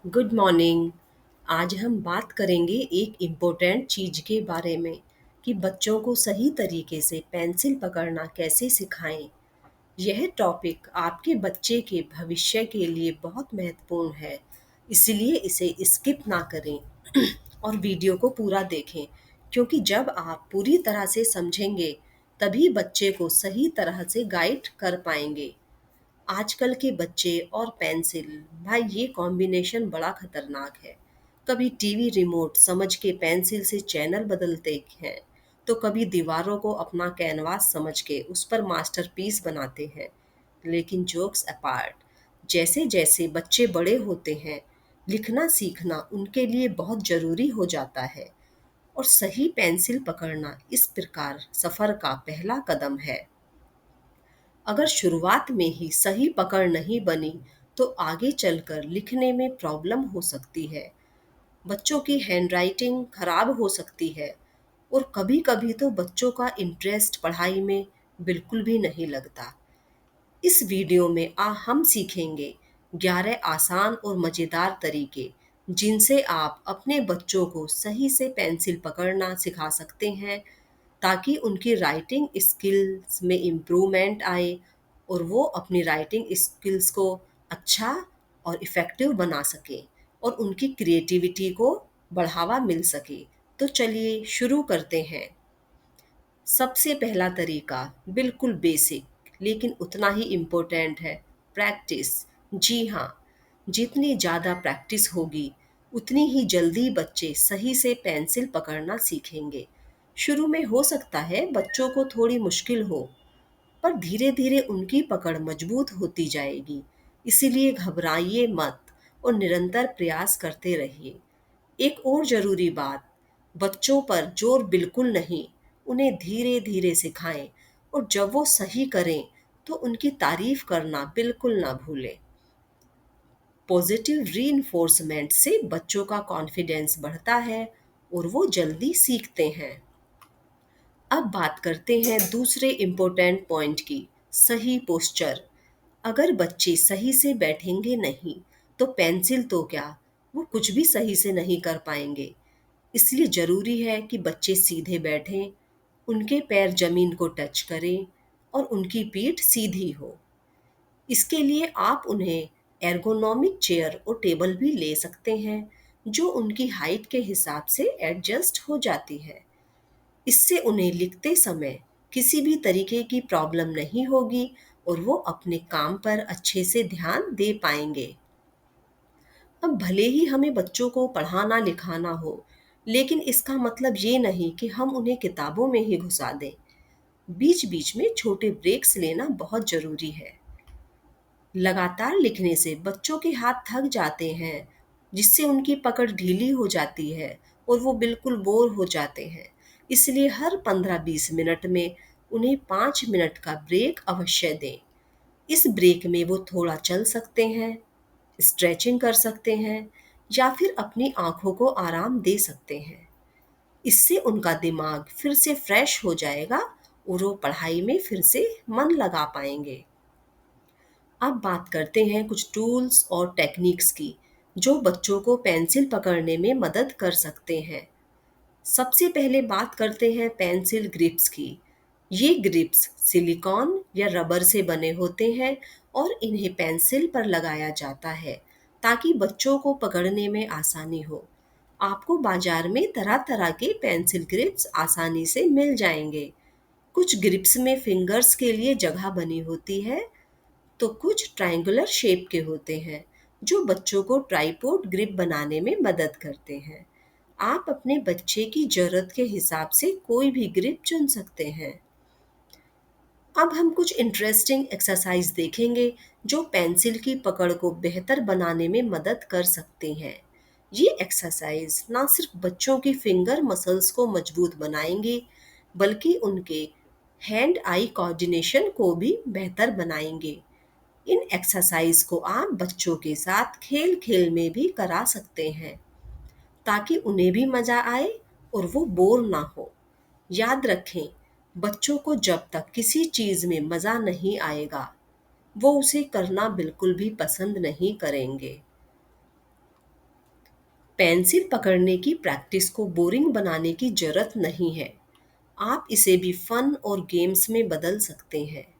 Good morning. आज हम बात करेंगे एक इम्पोर्टेंट चीज़ के बारे में कि बच्चों को सही तरीके से पेंसिल पकड़ना कैसे सिखाएं। यह टॉपिक आपके बच्चे के भविष्य के लिए बहुत महत्वपूर्ण है, इसलिए इसे स्किप ना करें और वीडियो को पूरा देखें, क्योंकि जब आप पूरी तरह से समझेंगे तभी बच्चे को सही तरह से गाइड कर पाएंगे। आजकल के बच्चे और पेंसिल, भाई ये कॉम्बिनेशन बड़ा खतरनाक है। कभी टीवी रिमोट समझ के पेंसिल से चैनल बदलते हैं, तो कभी दीवारों को अपना कैनवास समझ के उस पर मास्टरपीस बनाते हैं। लेकिन जोक्स अपार्ट, जैसे जैसे बच्चे बड़े होते हैं, लिखना सीखना उनके लिए बहुत जरूरी हो जाता है और सही पेंसिल पकड़ना इस प्रकार सफर का पहला कदम है। अगर शुरुआत में ही सही पकड़ नहीं बनी तो आगे चलकर लिखने में प्रॉब्लम हो सकती है। बच्चों की हैंडराइटिंग खराब हो सकती है और कभी-कभी तो बच्चों का इंटरेस्ट पढ़ाई में बिल्कुल भी नहीं लगता। इस वीडियो में हम सीखेंगे 11 आसान और मज़ेदार तरीके जिनसे आप अपने बच्चों को सही से पेंसिल पकड़ना सिखा सकते हैं, ताकि उनकी राइटिंग स्किल्स में इम्प्रूवमेंट आए और वो अपनी राइटिंग स्किल्स को अच्छा और इफ़ेक्टिव बना सकें और उनकी क्रिएटिविटी को बढ़ावा मिल सके। तो चलिए शुरू करते हैं। सबसे पहला तरीका बिल्कुल बेसिक लेकिन उतना ही इम्पोर्टेंट है, प्रैक्टिस। जी हाँ, जितनी ज़्यादा प्रैक्टिस होगी उतनी ही जल्दी बच्चे सही से पेंसिल पकड़ना सीखेंगे। शुरू में हो सकता है बच्चों को थोड़ी मुश्किल हो, पर धीरे धीरे उनकी पकड़ मजबूत होती जाएगी। इसीलिए घबराइए मत और निरंतर प्रयास करते रहिए। एक और ज़रूरी बात, बच्चों पर जोर बिल्कुल नहीं, उन्हें धीरे धीरे सिखाएं और जब वो सही करें तो उनकी तारीफ करना बिल्कुल ना भूलें। पॉजिटिव रीइंफोर्समेंट से बच्चों का कॉन्फिडेंस बढ़ता है और वो जल्दी सीखते हैं। अब बात करते हैं दूसरे इम्पोर्टेंट पॉइंट की, सही पोस्चर। अगर बच्चे सही से बैठेंगे नहीं तो पेंसिल तो क्या, वो कुछ भी सही से नहीं कर पाएंगे। इसलिए ज़रूरी है कि बच्चे सीधे बैठें, उनके पैर ज़मीन को टच करें और उनकी पीठ सीधी हो। इसके लिए आप उन्हें एर्गोनॉमिक चेयर और टेबल भी ले सकते हैं, जो उनकी हाइट के हिसाब से एडजस्ट हो जाती है। इससे उन्हें लिखते समय किसी भी तरीके की प्रॉब्लम नहीं होगी और वो अपने काम पर अच्छे से ध्यान दे पाएंगे। अब भले ही हमें बच्चों को पढ़ाना लिखाना हो, लेकिन इसका मतलब ये नहीं कि हम उन्हें किताबों में ही घुसा दें। बीच बीच में छोटे ब्रेक्स लेना बहुत ज़रूरी है। लगातार लिखने से बच्चों के हाथ थक जाते हैं, जिससे उनकी पकड़ ढीली हो जाती है और वो बिल्कुल बोर हो जाते हैं। इसलिए हर 15-20 मिनट में उन्हें 5 मिनट का ब्रेक अवश्य दें। इस ब्रेक में वो थोड़ा चल सकते हैं, स्ट्रेचिंग कर सकते हैं या फिर अपनी आँखों को आराम दे सकते हैं। इससे उनका दिमाग फिर से फ्रेश हो जाएगा और वो पढ़ाई में फिर से मन लगा पाएंगे। अब बात करते हैं कुछ टूल्स और टेक्निक्स की, जो बच्चों को पेंसिल पकड़ने में मदद कर सकते हैं। सबसे पहले बात करते हैं पेंसिल ग्रिप्स की। ये ग्रिप्स सिलिकॉन या रबर से बने होते हैं और इन्हें पेंसिल पर लगाया जाता है ताकि बच्चों को पकड़ने में आसानी हो। आपको बाजार में तरह तरह के पेंसिल ग्रिप्स आसानी से मिल जाएंगे। कुछ ग्रिप्स में फिंगर्स के लिए जगह बनी होती है, तो कुछ ट्रायंगुलर शेप के होते हैं, जो बच्चों को ट्राइपॉड ग्रिप बनाने में मदद करते हैं। आप अपने बच्चे की ज़रूरत के हिसाब से कोई भी ग्रिप चुन सकते हैं। अब हम कुछ इंटरेस्टिंग एक्सरसाइज देखेंगे जो पेंसिल की पकड़ को बेहतर बनाने में मदद कर सकते हैं। ये एक्सरसाइज ना सिर्फ बच्चों की फिंगर मसल्स को मजबूत बनाएंगे, बल्कि उनके हैंड आई कोऑर्डिनेशन को भी बेहतर बनाएंगे। इन एक्सरसाइज को आप बच्चों के साथ खेल खेल में भी करा सकते हैं, ताकि उन्हें भी मज़ा आए और वो बोर ना हो। याद रखें, बच्चों को जब तक किसी चीज़ में मज़ा नहीं आएगा, वो उसे करना बिल्कुल भी पसंद नहीं करेंगे। पेंसिल पकड़ने की प्रैक्टिस को बोरिंग बनाने की जरूरत नहीं है। आप इसे भी फन और गेम्स में बदल सकते हैं।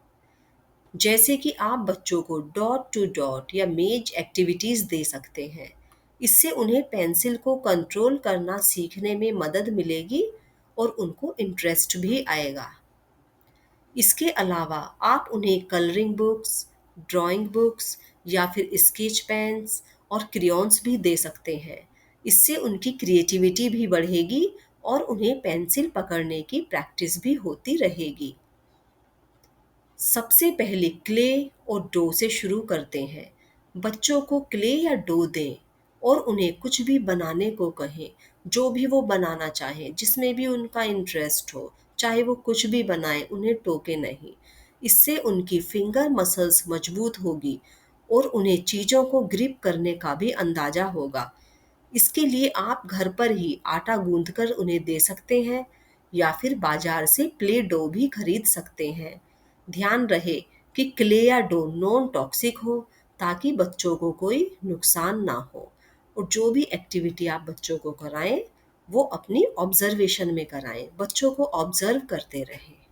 जैसे कि आप बच्चों को डॉट टू डॉट या मेज एक्टिविटीज दे सकते हैं। इससे उन्हें पेंसिल को कंट्रोल करना सीखने में मदद मिलेगी और उनको इंटरेस्ट भी आएगा। इसके अलावा आप उन्हें कलरिंग बुक्स, ड्राइंग बुक्स या फिर स्केच पेन्स और क्रेयॉन्स भी दे सकते हैं। इससे उनकी क्रिएटिविटी भी बढ़ेगी और उन्हें पेंसिल पकड़ने की प्रैक्टिस भी होती रहेगी। सबसे पहले क्ले और डो से शुरू करते हैं। बच्चों को क्ले या डो दें और उन्हें कुछ भी बनाने को कहें, जो भी वो बनाना चाहें, जिसमें भी उनका इंटरेस्ट हो, चाहे वो कुछ भी बनाएं, उन्हें टोके नहीं। इससे उनकी फिंगर मसल्स मजबूत होगी और उन्हें चीज़ों को ग्रिप करने का भी अंदाजा होगा। इसके लिए आप घर पर ही आटा गूंथकर उन्हें दे सकते हैं या फिर बाजार से प्ले डो भी खरीद सकते हैं। ध्यान रहे कि क्ले या डो नॉन टॉक्सिक हो, ताकि बच्चों को कोई नुकसान ना हो। और जो भी एक्टिविटी आप बच्चों को कराएं, वो अपनी ऑब्जर्वेशन में कराएं, बच्चों को ऑब्जर्व करते रहें।